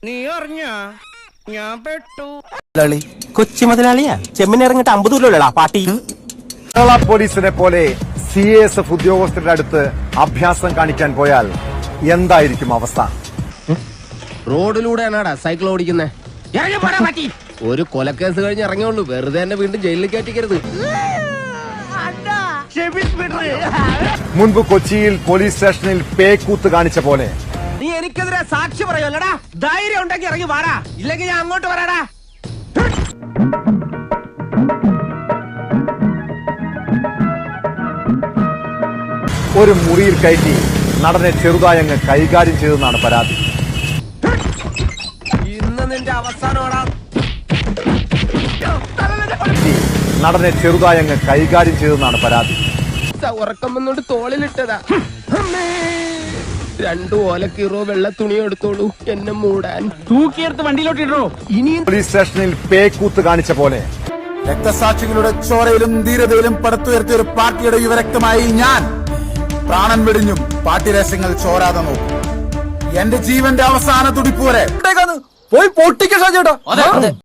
നീ അറിഞ്ഞ ഞാൻ പെട്ടു. കൊച്ചി മുതലാളിയാ ചെമ്മിനിറങ്ങിട്ട് 50 രൂപ പാട്ടി. കേരള പോലീസിനെ പോലെ CASF ഉദ്യോഗസ്ഥരുടെ അടുത്ത് അഭ്യാസം കാണിക്കാൻ പോയാൽ എന്തായിരിക്കും അവസ്ഥ? റോഡിലൂടെയാണാടാ സൈക്കിൾ ഓടിക്കുന്നേ. ഒരു കൊലക്കേസ് കഴിഞ്ഞ് ഇറങ്ങിയുള്ളൂ, വെറുതെ എന്നെ വീണ്ടും ജയിലിൽ കയറ്റിക്കരുത്. മുൻപ് കൊച്ചിയിൽ പോലീസ് സ്റ്റേഷനിൽ പേക്കൂത്ത് കാണിച്ച പോലെ നീ എനിക്കെതിരെ സാക്ഷി പറയുമല്ലടാ. ധൈര്യം ഉണ്ടെങ്കിൽ ഇറങ്ങി വാടാ, ഇല്ലെങ്കിൽ ഞാൻ അങ്ങോട്ട് വരാടാ. ഒരു മുറിയിൽ കയറ്റി നടനെ ചെറുതായങ്ങ് കൈകാര്യം ചെയ്തെന്നാണ് പരാതി. ഇന്ന് നിന്റെ അവസാനമാടാ. നടനെ ചെറുതായങ്ങ് കൈകാര്യം ചെയ്തെന്നാണ് പരാതി. ഉറക്കം വന്നോണ്ട് തോളിലിട്ടതാ. 2 ഓലക്കീറോ വെള്ള തുണി എടുത്തോളൂ എന്നെ മൂടാൻ. തൂക്കിയെടുത്ത് വണ്ടിയിലോട്ടിട്ടോ. ഇനിയും പോലീസ് സ്റ്റേഷനിൽ പേക്കൂത്ത് കാണിച്ച പോലെ രക്തസാക്ഷികളുടെ ചോരയിലും ധീരതയിലും പടുത്തുയർത്തിയ ഒരു പാർട്ടിയുടെ യുവരക്തമായി ഞാൻ പ്രാണൻ വെടിഞ്ഞും പാർട്ടി രഹസ്യങ്ങൾ ചോരാതെ നോക്കും. എന്റെ ജീവന്റെ അവസാന തുടിപ്പ് വരെ പോയി പൊട്ടിക്കോ.